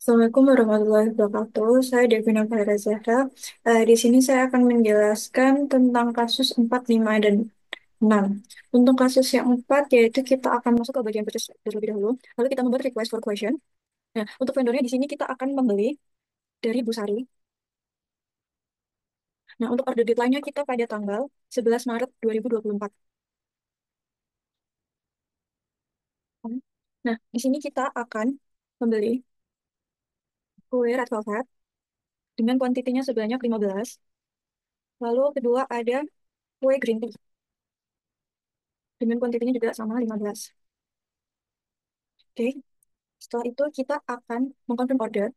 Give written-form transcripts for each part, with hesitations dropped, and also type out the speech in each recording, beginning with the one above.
Assalamualaikum warahmatullahi wabarakatuh. Saya Devina Fahira Zahra. Di sini saya akan menjelaskan tentang kasus 4, 5, dan 6. Untuk kasus yang 4, yaitu kita akan masuk ke bagian purchase terlebih dahulu. Lalu kita membuat request for question. Nah, untuk vendornya di sini kita akan membeli dari Busari. Nah, untuk order deadline-nya kita pada tanggal 11 Maret 2024. Nah, di sini kita akan membeli kue red velvet dengan kuantitinya sebanyak 15. Lalu kedua ada kue green tea dengan kuantitinya juga sama 15. Oke, setelah itu kita akan mengkonfirm order.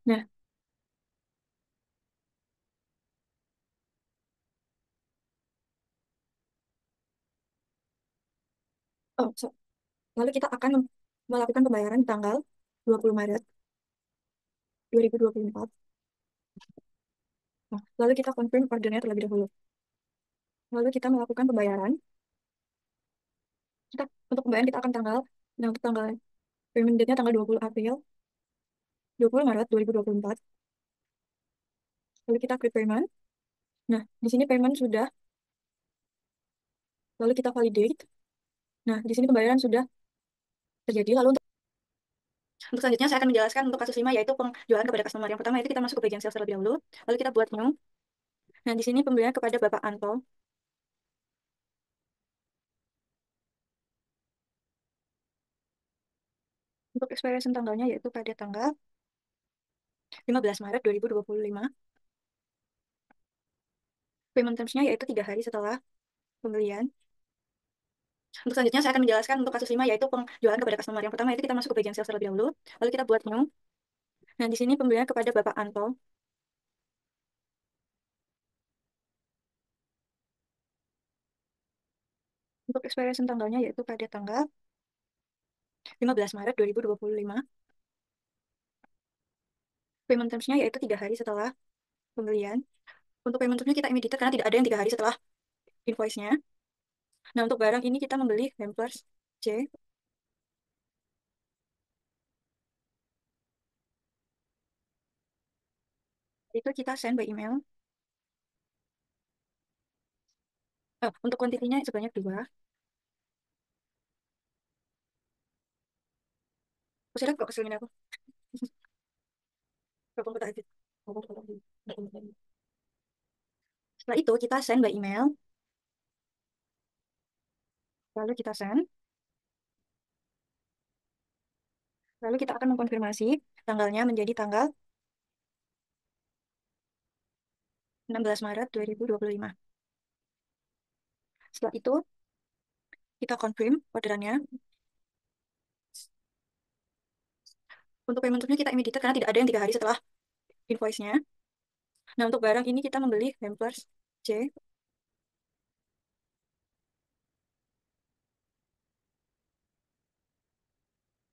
Nah, lalu kita akan melakukan pembayaran tanggal 20 Maret 2024. Nah, lalu kita confirm ordernya terlebih dahulu. Lalu kita melakukan pembayaran. Untuk pembayaran kita akan untuk tanggal payment date-nya tanggal 20 April, 20 Maret 2024. Lalu kita klik payment. Nah, di sini payment sudah, lalu kita validate. Nah, di sini pembayaran sudah terjadi. Lalu untuk selanjutnya saya akan menjelaskan untuk kasus 5 yaitu penjualan kepada customer. Yang pertama itu kita masuk ke bagian sales terlebih dahulu. Lalu kita buat new. Nah, di sini pembelian kepada Bapak Anto. Untuk expiration tanggalnya yaitu pada tanggal 15 Maret 2025. Payment terms-nya yaitu 3 hari setelah pembelian. Untuk selanjutnya saya akan menjelaskan untuk kasus 5 yaitu penjualan kepada customer. Yang pertama itu kita masuk ke bagian sales terlebih dahulu. Lalu kita buat new. Nah, di sini pembelian kepada Bapak Anto. Untuk expiration tanggalnya yaitu pada tanggal 15 Maret 2025. Payment terms-nya yaitu 3 hari setelah pembelian. Untuk payment terms-nya kita immediate karena tidak ada yang 3 hari setelah invoice-nya. Nah, untuk barang ini kita membeli hampers C. Itu kita send by email. Untuk kuantitinya sebanyak 2. Aku kok keselin aku. Setelah itu kita send by email. Lalu kita send. Lalu kita akan mengkonfirmasi tanggalnya menjadi tanggal 16 Maret 2025. Setelah itu kita confirm orderannya. Untuk payment termnya kita immediate karena tidak ada yang 3 hari setelah invoice-nya. Nah, untuk barang ini kita membeli hampers C.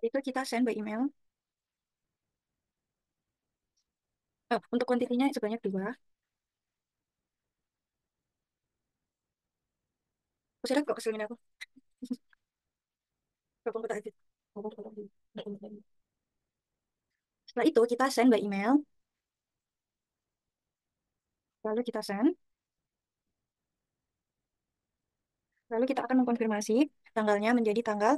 Itu kita send by email. Untuk kuantitinya sebanyak 2. Kok keselin aku. Telepon kota aja. Setelah itu kita send by email. Lalu kita send. Lalu kita akan mengkonfirmasi tanggalnya menjadi tanggal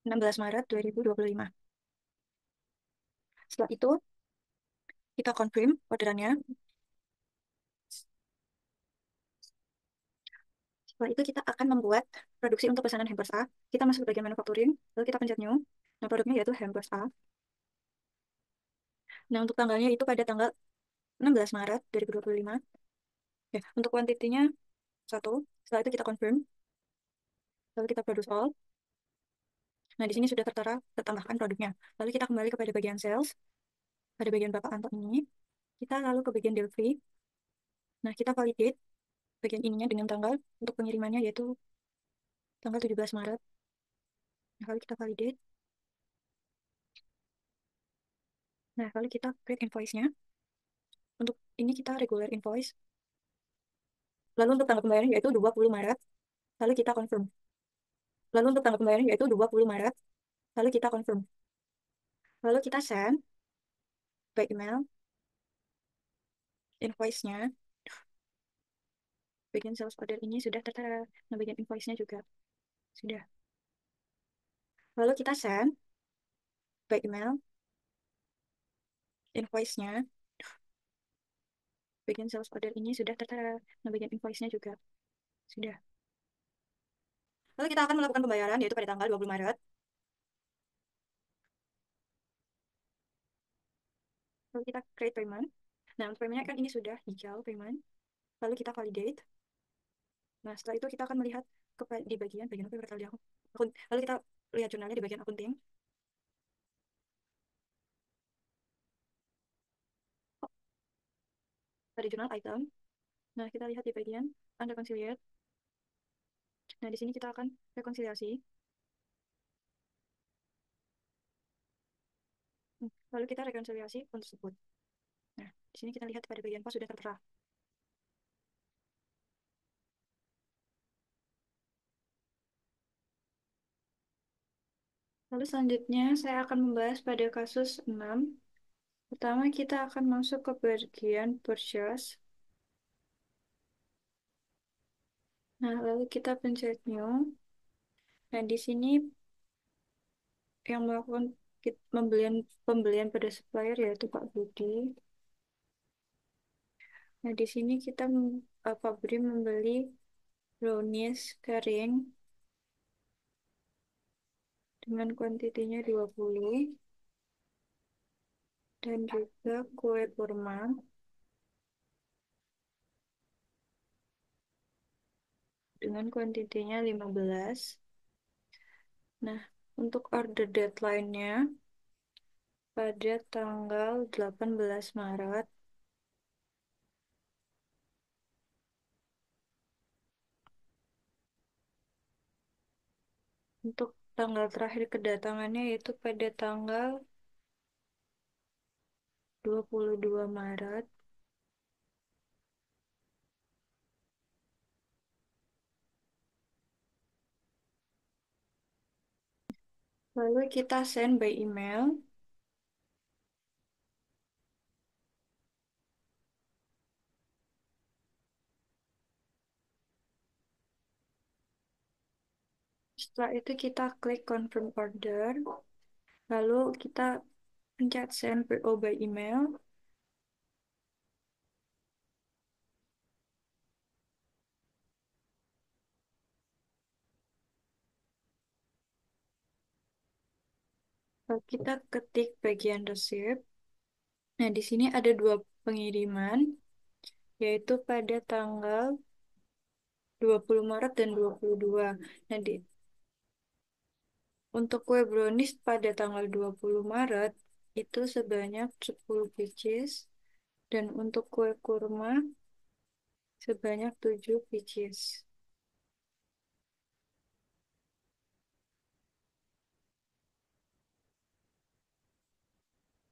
16 Maret 2025. Setelah itu kita confirm orderannya. Setelah itu kita akan membuat produksi untuk pesanan hampers A. Kita masuk ke bagian manufacturing, lalu kita pencet new. Nah, produknya yaitu hampers A. Nah, untuk tanggalnya itu pada tanggal 16 Maret 2025. Ya, untuk kuantitinya 1. Setelah itu kita confirm, lalu kita produce all. Nah, di sini sudah tertambahkan produknya. Lalu kita kembali kepada bagian sales, pada bagian Bapak Anto ini. Kita lalu ke bagian delivery. Nah, kita validate bagian ininya dengan tanggal untuk pengirimannya yaitu tanggal 17 Maret. Nah, lalu kita validate. Nah, lalu kita create invoice-nya. Untuk ini kita regular invoice. Lalu untuk tanggal pembayaran yaitu 20 Maret. Lalu kita confirm. Lalu untuk tanggal pembayaran yaitu 20 Maret. Lalu kita confirm. Lalu kita send by email invoice-nya. Bagian sales order ini sudah tertera. Nah, bagian invoice-nya juga sudah. Lalu kita send by email invoice-nya. Bagian sales order ini sudah tertera. Nah, bagian invoice-nya juga sudah. Lalu kita akan melakukan pembayaran yaitu pada tanggal 20 Maret. Lalu kita create payment. Nah, untuk payment-nya kan ini sudah hijau payment. Lalu kita validate. Nah, setelah itu kita akan melihat di bagian bagian apa yang bertahu di akun. Lalu kita lihat jurnalnya di bagian akunting. Oh, ada jurnal item. Nah, kita lihat di bagian unreconciled. Nah, di sini kita akan rekonsiliasi. Lalu kita rekonsiliasi font tersebut. Nah, di sini kita lihat pada bagian pos sudah tertera. Lalu selanjutnya saya akan membahas pada kasus 6. Pertama kita akan masuk ke bagian purchase. Nah, lalu kita pencet new. Nah, di sini yang melakukan pembelian pada supplier yaitu Pak Budi. Nah, di sini kita Pak Budi membeli brownies kering dengan kuantitinya 20 dan juga kue kurma dengan kuantitinya 15. Nah, untuk order deadline-nya pada tanggal 18 Maret. Untuk tanggal terakhir kedatangannya yaitu pada tanggal 22 Maret. Lalu kita send by email. Setelah itu kita klik confirm order. Lalu kita pencet send PO by email. Lalu kita ketik bagian receipt. Nah, di sini ada dua pengiriman, yaitu pada tanggal 20 Maret dan 22. Nah, untuk kue brownies pada tanggal 20 Maret itu sebanyak 10 pieces. Dan untuk kue kurma sebanyak 7 pieces.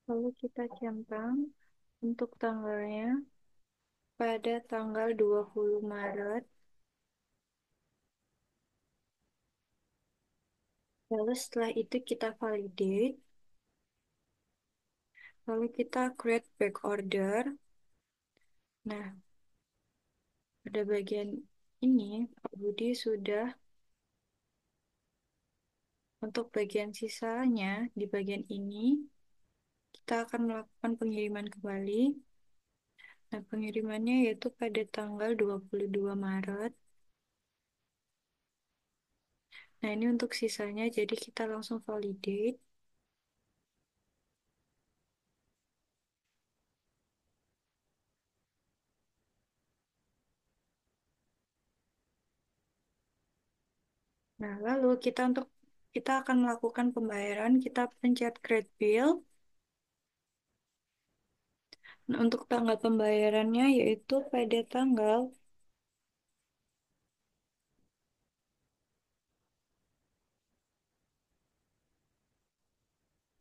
Lalu kita centang untuk tanggalnya pada tanggal 20 Maret. Lalu setelah itu kita validate. Lalu kita create back order. Nah, pada bagian ini Pak Budi sudah untuk bagian sisanya di bagian ini kita akan melakukan pengiriman kembali. Nah, pengirimannya yaitu pada tanggal 22 Maret. Nah, ini untuk sisanya, jadi kita langsung validate. Nah, lalu kita akan melakukan pembayaran, kita pencet create bill. Nah, untuk tanggal pembayarannya yaitu pada tanggal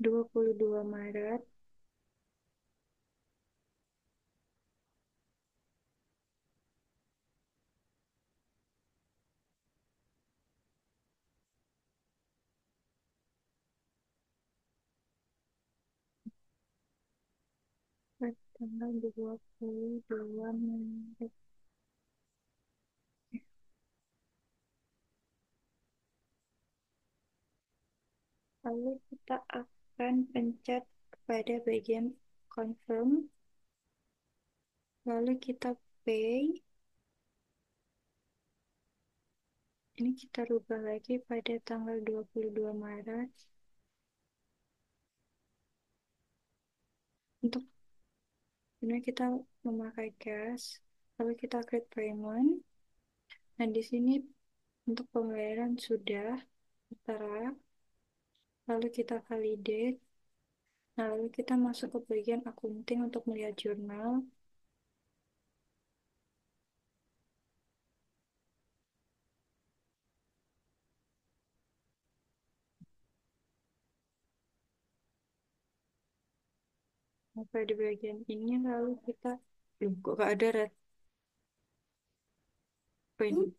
22 Maret. pada tanggal 22 Maret. Lalu kita akan pencet pada bagian confirm, lalu kita pay. Ini kita rubah lagi pada tanggal 22 Maret. Untuk ini kita memakai cash, lalu kita klik payment. Nah, di sini untuk pembayaran sudah tertera, lalu kita validate. Nah, lalu kita masuk ke bagian accounting untuk melihat jurnal. Sampai di bagian ini, lalu kita, kok gak ada red point.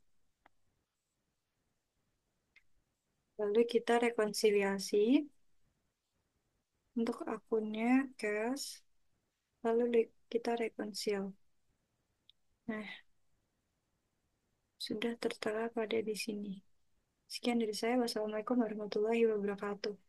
Lalu kita rekonsiliasi untuk akunnya cash, lalu kita rekonsil. Nah, sudah tertera pada di sini. Sekian dari saya. Wassalamualaikum warahmatullahi wabarakatuh.